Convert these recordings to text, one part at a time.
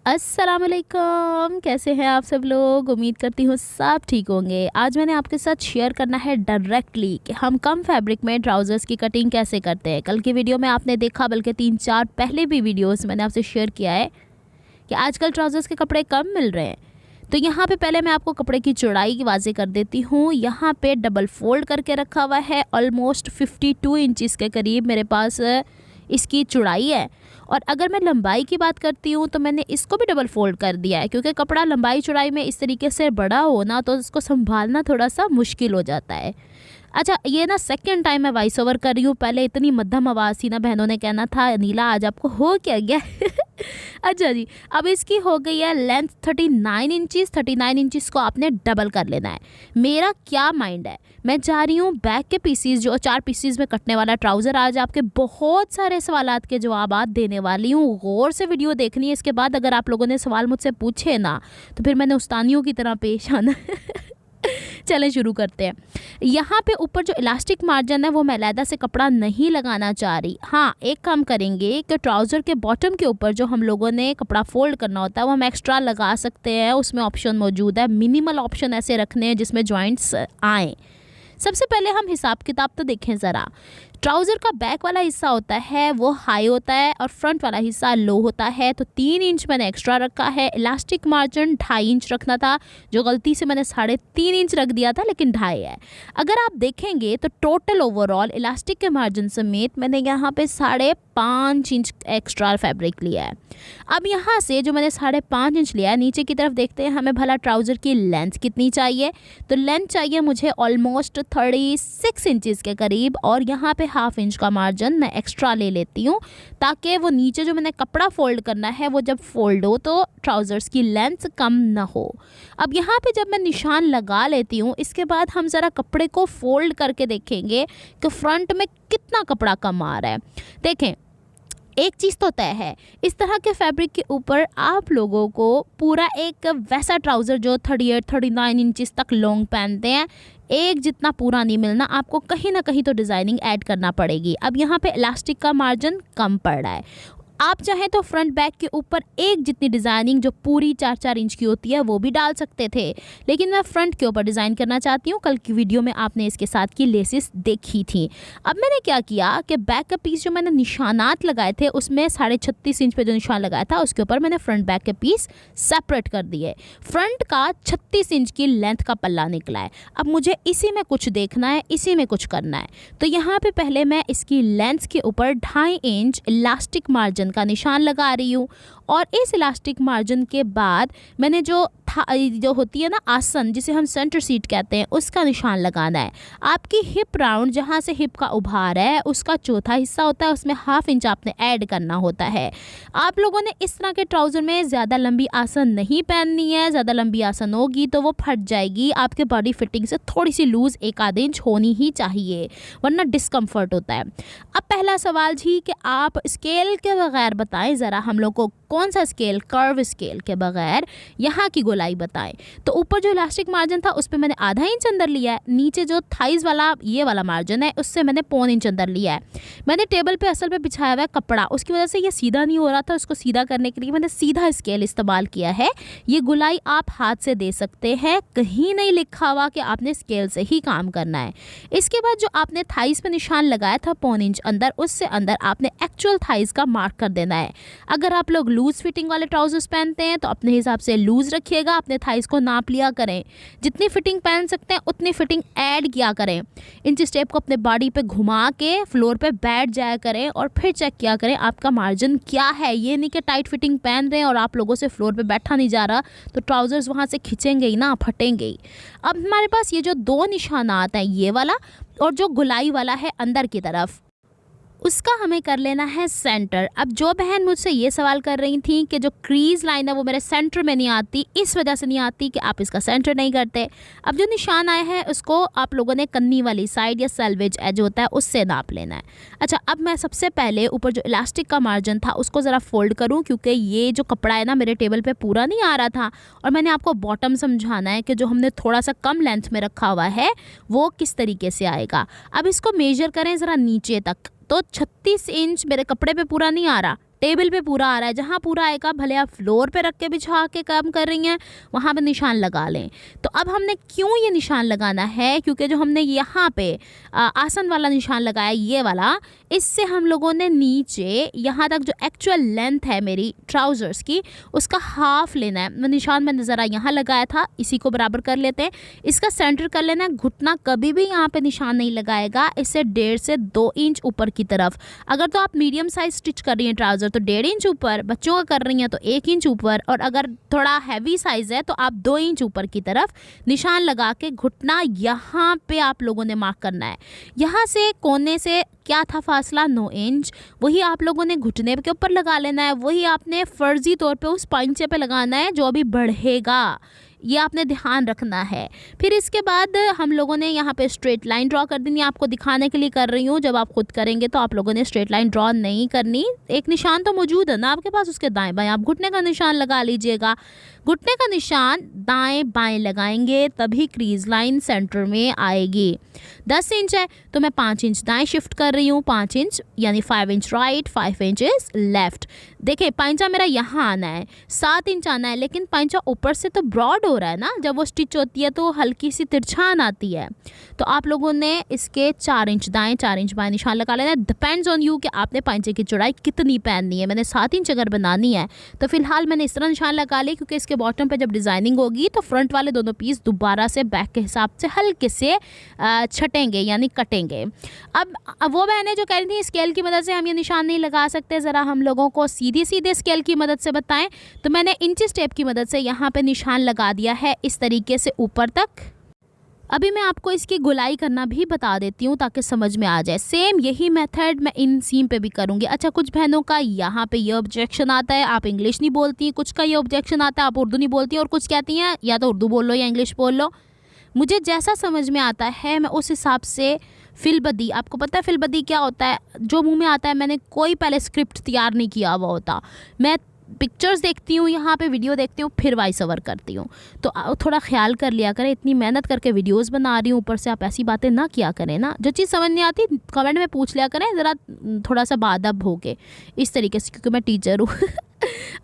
अस्सलाम वालेकुम, कैसे हैं आप सब लोग। उम्मीद करती हूँ सब ठीक होंगे। आज मैंने आपके साथ शेयर करना है डायरेक्टली कि हम कम फैब्रिक में ट्राउज़र्स की कटिंग कैसे करते हैं। कल की वीडियो में आपने देखा, बल्कि 3-4 पहले भी वीडियोस मैंने आपसे शेयर किया है कि आजकल ट्राउज़र्स के कपड़े कम मिल रहे हैं। तो यहाँ पे पहले मैं आपको कपड़े की चौड़ाई की वाज़े कर देती हूँ। यहाँ पे डबल फोल्ड करके रखा हुआ है, ऑलमोस्ट 52 इंचज़ के करीब मेरे पास इसकी चौड़ाई है। और अगर मैं लंबाई की बात करती हूँ तो मैंने इसको भी डबल फोल्ड कर दिया है, क्योंकि कपड़ा लंबाई चौड़ाई में इस तरीके से बड़ा हो ना तो इसको संभालना थोड़ा सा मुश्किल हो जाता है। अच्छा, ये ना सेकंड टाइम मैं वॉइस ओवर कर रही हूँ। पहले इतनी मध्यम आवाज़ थी ना, बहनों ने कहना था नीला आज आपको हो क्या गया। अच्छा जी, अब इसकी हो गई है लेंथ 39 इंचज़। 39 इंचज़ को आपने डबल कर लेना है। मेरा क्या माइंड है, मैं चाह रही हूँ बैक के पीसीज जो 4 पीसीज में कटने वाला ट्राउज़र, आज आपके बहुत सारे सवालात के जवाबात देने वाली हूँ। गौर से वीडियो देखनी है। इसके बाद अगर आप लोगों ने सवाल मुझसे पूछे ना तो फिर मैंने उस्तानियों की तरह पेश आना। चलें शुरू करते हैं। यहाँ पे ऊपर जो इलास्टिक मार्जिन है वो मैं अलहदा से कपड़ा नहीं लगाना चाह रही। हाँ, एक काम करेंगे कि ट्राउज़र के बॉटम के ऊपर जो हम लोगों ने कपड़ा फोल्ड करना होता है वो हम एक्स्ट्रा लगा सकते हैं। उसमें ऑप्शन मौजूद है, मिनिमल ऑप्शन ऐसे रखने हैं जिसमें जॉइंट्स आएँ। सबसे पहले हम हिसाब किताब तो देखें ज़रा। ट्राउज़र का बैक वाला हिस्सा होता है वो हाई होता है और फ्रंट वाला हिस्सा लो होता है, तो 3 इंच मैंने एक्स्ट्रा रखा है। इलास्टिक मार्जिन 2.5 इंच रखना था, जो गलती से मैंने 3.5 इंच रख दिया था, लेकिन 2.5 है। अगर आप देखेंगे तो टोटल ओवरऑल इलास्टिक के मार्जिन समेत मैंने यहाँ पे 5.5 इंच एक्स्ट्रा फैब्रिक लिया है। अब यहाँ से जो मैंने 5.5 इंच लिया है, नीचे की तरफ देखते हैं हमें भला ट्राउज़र की लेंथ कितनी चाहिए। तो लेंथ चाहिए मुझे ऑलमोस्ट 36 इंचज़ के करीब, और यहाँ पे 1/2 इंच का मार्जिन मैं एक्स्ट्रा ले लेती हूँ, ताकि वो नीचे जो मैंने कपड़ा फोल्ड करना है वो जब फोल्ड हो तो ट्राउज़र्स की लेंथ कम ना हो। अब यहाँ पे जब मैं निशान लगा लेती हूँ, इसके बाद हम ज़रा कपड़े को फोल्ड करके देखेंगे कि फ्रंट में कितना कपड़ा कम आ रहा है। देखें, एक चीज़ तो तय है, इस तरह के फैब्रिक के ऊपर आप लोगों को पूरा एक वैसा ट्राउज़र जो 38-39 इंचज़ तक लॉन्ग पहनते हैं, एक जितना पूरा नहीं मिलना। आपको कहीं ना कहीं तो डिज़ाइनिंग ऐड करना पड़ेगी। अब यहाँ पे इलास्टिक का मार्जिन कम पड़ रहा है। आप चाहें तो फ्रंट बैक के ऊपर एक जितनी डिज़ाइनिंग जो पूरी 4-4 इंच की होती है वो भी डाल सकते थे, लेकिन मैं फ्रंट के ऊपर डिज़ाइन करना चाहती हूँ। कल की वीडियो में आपने इसके साथ की लेसिस देखी थी। अब मैंने क्या किया कि बैक का पीस जो मैंने निशानात लगाए थे उसमें 36.5 इंच पे जो निशान लगाया था उसके ऊपर मैंने फ्रंट बैक के पीस सेपरेट कर दिए। फ्रंट का 36 इंच की लेंथ का पल्ला निकला है। अब मुझे इसी में कुछ देखना है, इसी में कुछ करना है। तो यहाँ पे पहले मैं इसकी लेंथ के ऊपर 2.5 इंच इलास्टिक मार्जिन का निशान लगा रही हूँ, और इस इलास्टिक मार्जिन के बाद मैंने जो होती है ना आसन, जिसे हम सेंटर सीट कहते हैं, उसका निशान लगाना है। आपकी हिप राउंड जहाँ से हिप का उभार है उसका चौथा हिस्सा होता है, उसमें 1/2 इंच आपने ऐड करना होता है। आप लोगों ने इस तरह के ट्राउज़र में ज़्यादा लंबी आसन नहीं पहननी है। ज़्यादा लंबी आसन होगी तो वो फट जाएगी। आपके बॉडी फिटिंग से थोड़ी सी लूज़ 1-आध इंच होनी ही चाहिए, वरना डिस्कम्फर्ट होता है। अब पहला सवाल जी कि आप स्केल के बगैर बताएं ज़रा हम लोग को, कौन सा स्केल, कर्व स्केल के बगैर यहाँ की गोलाई बताएं। तो ऊपर जो इलास्टिक मार्जिन था उस पर मैंने 1/2 इंच अंदर लिया है। नीचे जो थाइज़ वाला ये वाला मार्जिन है उससे मैंने 1.25 इंच अंदर लिया है। मैंने टेबल पे असल पे बिछाया हुआ है कपड़ा, उसकी वजह से ये सीधा नहीं हो रहा था। उसको सीधा करने के लिए मैंने सीधा स्केल इस्तेमाल किया है। ये गोलाई आप हाथ से दे सकते हैं, कहीं नहीं लिखा हुआ कि आपने स्केल से ही काम करना है। इसके बाद जो आपने थाइज़ पे निशान लगाया था 1.25 इंच अंदर, उससे अंदर आपने एक्चुअल थाइज़ का मार्क कर देना है। अगर आप लोग लूज़ फिटिंग वाले ट्राउजर्स पहनते हैं तो अपने हिसाब से लूज़ रखिएगा, अपने थाइज़ को नाप लिया करें। जितनी फिटिंग पहन सकते हैं उतनी फिटिंग ऐड किया करें। इंच स्टेप को अपने बॉडी पे घुमा के फ्लोर पे बैठ जाया करें और फिर चेक किया करें आपका मार्जिन क्या है। ये नहीं कि टाइट फिटिंग पहन रहे हैं और आप लोगों से फ्लोर पे बैठा नहीं जा रहा, तो ट्राउजर्स वहाँ से खिंचेंगे ही ना, फटेंगे ही। अब हमारे पास ये जो 2 निशानात हैं, ये वाला और जो गुलाई वाला है अंदर की तरफ, उसका हमें कर लेना है सेंटर। अब जो बहन मुझसे ये सवाल कर रही थी कि जो क्रीज लाइन है वो मेरे सेंटर में नहीं आती, इस वजह से नहीं आती कि आप इसका सेंटर नहीं करते। अब जो निशान आया है उसको आप लोगों ने कन्नी वाली साइड या सेल्वेज एज होता है उससे नाप लेना है। अच्छा, अब मैं सबसे पहले ऊपर जो इलास्टिक का मार्जिन था उसको ज़रा फोल्ड करूँ, क्योंकि ये जो कपड़ा है ना मेरे टेबल पर पूरा नहीं आ रहा था, और मैंने आपको बॉटम समझाना है कि जो हमने थोड़ा सा कम लेंथ में रखा हुआ है वो किस तरीके से आएगा। अब इसको मेजर करें ज़रा नीचे तक, तो 36 इंच मेरे कपड़े पे पूरा नहीं आ रहा, टेबल पे पूरा आ रहा है, जहाँ पूरा आएगा भले आप फ्लोर पे रख के बिछा के काम कर रही हैं वहाँ पे निशान लगा लें। तो अब हमने क्यों ये निशान लगाना है, क्योंकि जो हमने यहाँ पे आसन वाला निशान लगाया ये वाला, इससे हम लोगों ने नीचे यहाँ तक जो एक्चुअल लेंथ है मेरी ट्राउज़र्स की उसका हाफ लेना है। निशान मैंने ज़रा यहाँ लगाया था, इसी को बराबर कर लेते हैं, इसका सेंटर कर लेना है। घुटना कभी भी यहाँ पे निशान नहीं लगाएगा, इससे 1.5 से 2 इंच ऊपर की तरफ। अगर तो आप मीडियम साइज स्टिच कर रही हैं ट्राउज़र तो 1.5 इंच ऊपर, बच्चों का कर रही हैं तो 1 इंच ऊपर, और अगर थोड़ा हैवी साइज़ है तो आप 2 इंच ऊपर की तरफ निशान लगा के घुटना यहाँ पे आप लोगों ने मार्क करना है। यहाँ से कोने से क्या था फासला, 9 इंच, वही आप लोगों ने घुटने के ऊपर लगा लेना है। वही आपने फ़र्जी तौर पे उस पंचे पे लगाना है जो अभी बढ़ेगा, ये आपने ध्यान रखना है। फिर इसके बाद हम लोगों ने यहाँ पे स्ट्रेट लाइन ड्रॉ कर देनी है। आपको दिखाने के लिए कर रही हूँ, जब आप खुद करेंगे तो आप लोगों ने स्ट्रेट लाइन ड्रॉ नहीं करनी। एक निशान तो मौजूद है ना आपके पास, उसके दाएं बाएं आप घुटने का निशान लगा लीजिएगा। घुटने का निशान दाएं बाएं लगाएंगे तभी क्रीज लाइन सेंटर में आएगी। 10 इंच है तो मैं 5 इंच दाएं शिफ्ट कर रही हूँ, 5 इंच यानी 5 इंच राइट, 5 इंचेस लेफ्ट। देखिए पंचा मेरा यहाँ आना है, 7 इंच आना है, लेकिन पंचा ऊपर से तो ब्रॉड हो रहा है ना, जब वो स्टिच होती है तो हल्की सी तिरछान आती है। तो आप लोगों ने इसके 4 इंच दाएं 4 इंच बाएं निशान लगा लेना है। डिपेंड्स ऑन यू कि आपने पंचे की चौड़ाई कितनी पहननी है। मैंने 7 इंच अगर बनानी है तो फिलहाल मैंने इस तरह निशान लगा ली, क्योंकि इसके बॉटम पे जब डिज़ाइनिंग होगी तो फ्रंट वाले दोनों पीस दोबारा से बैक के हिसाब से हल्के से छटेंगे यानी कटेंगे। अब वो बहनें जो कह रही थी स्केल की मदद से हम ये निशान नहीं लगा सकते, ज़रा हम लोगों को सीधे सीधे स्केल की मदद से बताएं, तो मैंने इंचेस टेप की मदद से यहाँ पे निशान लगा दिया है इस तरीके से ऊपर तक। अभी मैं आपको इसकी गुलाई करना भी बता देती हूँ ताकि समझ में आ जाए। सेम यही मेथड मैं इन सीम पे भी करूँगी। अच्छा, कुछ बहनों का यहाँ पे ये ऑब्जेक्शन आता है, आप इंग्लिश नहीं बोलती, कुछ का ये ऑब्जेक्शन आता है आप उर्दू नहीं बोलती, और कुछ कहती हैं या तो उर्दू बोल लो या इंग्लिश बोल लो। मुझे जैसा समझ में आता है मैं उस हिसाब से फिलबदी, आपको पता है फिलबदी क्या होता है, जो मुँह में आता है, मैंने कोई पहले स्क्रिप्ट तैयार नहीं किया हुआ होता, मैं पिक्चर्स देखती हूँ, यहाँ पे वीडियो देखती हूँ, फिर वॉइस ओवर करती हूँ। तो थोड़ा ख्याल कर लिया करें, इतनी मेहनत करके वीडियोस बना रही हूँ, ऊपर से आप ऐसी बातें ना किया करें ना। जो चीज़ समझ नहीं आती कमेंट में पूछ लिया करें, ज़रा थोड़ा सा बादब हो के इस तरीके से, क्योंकि मैं टीचर हूँ।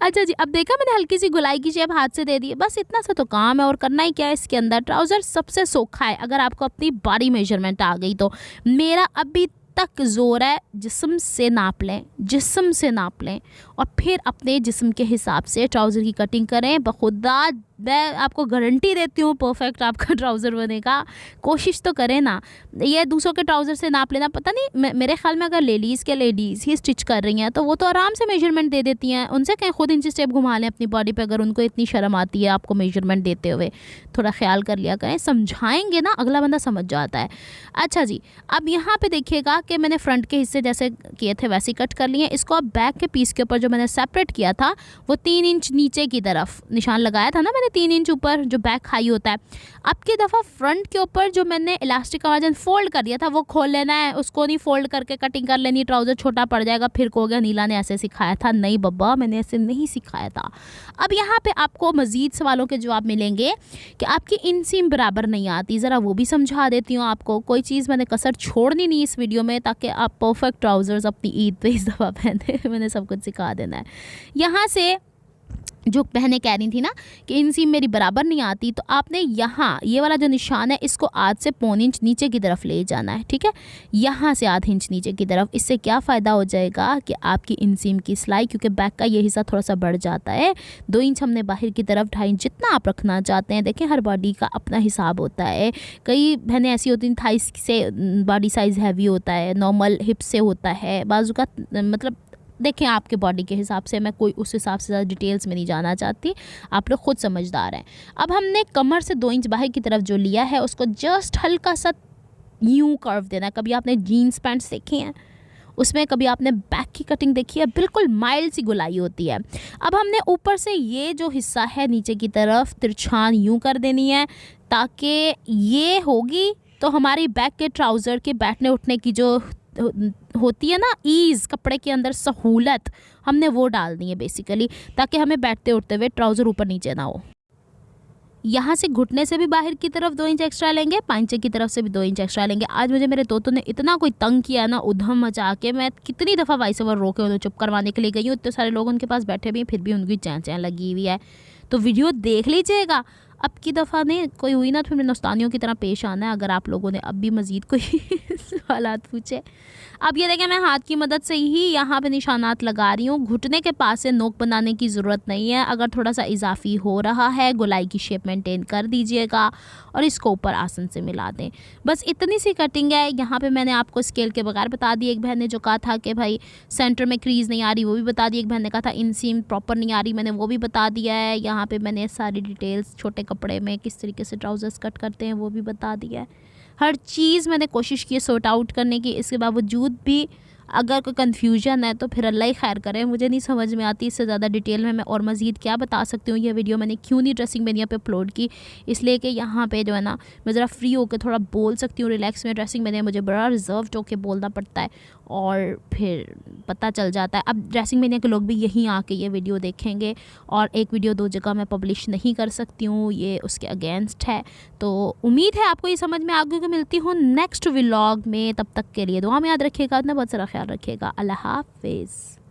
अच्छा जी, अब देखा मैंने हल्की सी गुलाई की शेप हाथ से दे दी, बस इतना सा तो काम है। और करना ही क्या है इसके अंदर, ट्राउज़र सबसे सोखा है। अगर आपको अपनी बॉडी मेजरमेंट आ गई तो मेरा अभी तक जोर है जिस्म से नाप लें, जिस्म से नाप लें और फिर अपने जिस्म के हिसाब से ट्राउज़र की कटिंग करें। बखुदा मैं आपको गारंटी देती हूँ परफेक्ट आपका ट्राउज़र बनेगा। कोशिश तो करें ना, ये दूसरों के ट्राउज़र से नाप लेना, पता नहीं मेरे ख्याल में अगर लेडीज़ ही स्टिच कर रही हैं तो वो तो आराम से मेजरमेंट दे देती हैं। उनसे कहीं खुद इंची स्टेप घुमा लें अपनी बॉडी पे, अगर उनको इतनी शर्म आती है आपको मेजरमेंट देते हुए। थोड़ा ख्याल कर लिया करें, समझाएंगे ना अगला बंदा समझ जाता है। अच्छा जी, अब यहाँ पे देखिएगा कि मैंने फ्रंट के हिस्से जैसे किए थे वैसे कट कर लिए। इसको अब बैक के पीस के ऊपर जो मैंने सेपरेट किया था वो 3 इंच नीचे की तरफ निशान लगाया था ना मैंने, 3 इंच ऊपर जो बैक हाई होता है। अब की दफ़ा फ्रंट के ऊपर जो मैंने इलास्टिक का मार्जिन फोल्ड कर दिया था वो खोल लेना है, उसको नहीं फोल्ड करके कटिंग कर लेनी, ट्राउज़र छोटा पड़ जाएगा। फिर कहोगे नीला ने ऐसे सिखाया था, नहीं बब्बा मैंने ऐसे नहीं सिखाया था। अब यहाँ पे आपको मज़ीद सवालों के जवाब मिलेंगे कि आपकी इनसीम बराबर नहीं आती, ज़रा वो भी समझा देती हूँ आपको। कोई चीज़ मैंने कसर छोड़नी नहीं इस वीडियो में, ताकि आप परफेक्ट ट्राउज़र्स अपनी ईद पे इस दफ़ा पहने। मैंने सब कुछ सिखा देना है। यहाँ से जो बहनें कह रही थी ना कि इनसीम मेरी बराबर नहीं आती, तो आपने यहाँ ये वाला जो निशान है इसको आध से 1.25 इंच नीचे की तरफ ले जाना है, ठीक है, यहाँ से आध इंच नीचे की तरफ। इससे क्या फ़ायदा हो जाएगा कि आपकी इनसीम की सिलाई, क्योंकि बैक का ये हिस्सा थोड़ा सा बढ़ जाता है, 2 इंच हमने बाहर की तरफ, 2.5 इंच जितना आप रखना चाहते हैं। देखें हर बॉडी का अपना हिसाब होता है। कई बहनें ऐसी होती हैं थाइस से बॉडी साइज़ हैवी होता है, नॉर्मल हिप से होता है, बाजू का मतलब देखें आपके बॉडी के हिसाब से, मैं कोई उस हिसाब से ज़्यादा डिटेल्स में नहीं जाना चाहती, आप लोग खुद समझदार हैं। अब हमने कमर से 2 इंच बाहर की तरफ जो लिया है उसको जस्ट हल्का सा यूं कर्व देना है। कभी आपने जीन्स पैंट्स देखे हैं उसमें, कभी आपने बैक की कटिंग देखी है, बिल्कुल माइल्ड सी गुलाई होती है। अब हमने ऊपर से ये जो हिस्सा है नीचे की तरफ तिरछान यूं कर देनी है, ताकि ये होगी तो हमारी बैक के ट्राउज़र के बैठने उठने की जो होती है ना ईज़, कपड़े के अंदर सहूलत, हमने वो डालनी है बेसिकली, ताकि हमें बैठते उठते हुए ट्राउज़र ऊपर नीचे ना हो। यहाँ से घुटने से भी बाहर की तरफ 2 इंच एक्स्ट्रा लेंगे, पांचे की तरफ से भी 2 इंच एक्स्ट्रा लेंगे। आज मुझे मेरे तोतों ने इतना कोई तंग किया ना, उधम मचा के, मैं कितनी दफ़ा वॉइस ओवर रोके उन्हें चुप करवाने के लिए गई हूँ। इतने सारे लोग उनके पास बैठे भी हैं, फिर भी उनकी चैं चैं लगी हुई है। तो वीडियो देख लीजिएगा। अब की दफ़ा नहीं कोई हुई ना तो फिर हिंदुस्तानियों की तरह पेश आना है, अगर आप लोगों ने अब भी मज़ीद कोई सवालात पूछे। अब ये देखें, मैं हाथ की मदद से ही यहाँ पे निशानात लगा रही हूँ। घुटने के पास से नोक बनाने की ज़रूरत नहीं है। अगर थोड़ा सा इजाफी हो रहा है, गोलाई की शेप मेंटेन कर दीजिएगा और इसको ऊपर आसन से मिला दें। बस इतनी सी कटिंग है। यहाँ पे मैंने आपको स्केल के बगैर बता दी। एक बहन ने जो कहा था कि भाई सेंटर में क्रीज़ नहीं आ रही, वो भी बता दी। एक बहन ने कहा था इनसीम प्रॉपर नहीं आ रही, मैंने वो भी बता दिया है। यहाँ पे मैंने सारी डिटेल्स छोटे कपड़े में किस तरीके से ट्राउज़र्स कट करते हैं वो भी बता दिया है। हर चीज़ मैंने कोशिश की सॉर्ट आउट करने की। इसके बावजूद भी अगर कोई कन्फ्यूजन है तो फिर अल्लाह ही खैर करे, मुझे नहीं समझ में आती। इससे ज़्यादा डिटेल में मैं और मज़ीद क्या बता सकती हूँ। ये वीडियो मैंने क्यों नहीं ड्रेसिंग मीडिया पे अपलोड की, इसलिए कि यहाँ पे जो है ना मैं ज़रा फ्री होकर थोड़ा बोल सकती हूँ रिलैक्स में। ड्रेसिंग मीडिया मुझे बड़ा रिजर्व होकर बोलना पड़ता है और फिर पता चल जाता है। अब ड्रेसिंग मीडिया के लोग भी यहीं आके ये वीडियो देखेंगे और एक वीडियो 2 जगह मैं पब्लिश नहीं कर सकती हूँ, ये उसके अगेंस्ट है। तो उम्मीद है आपको ये समझ में आ गई कि मिलती हूँ नेक्स्ट व्लॉग में। तब तक के लिए दुआ में याद रखिएगा, अपना बहुत सारा ख्याल रखिएगा। अल्लाह हाफिज़।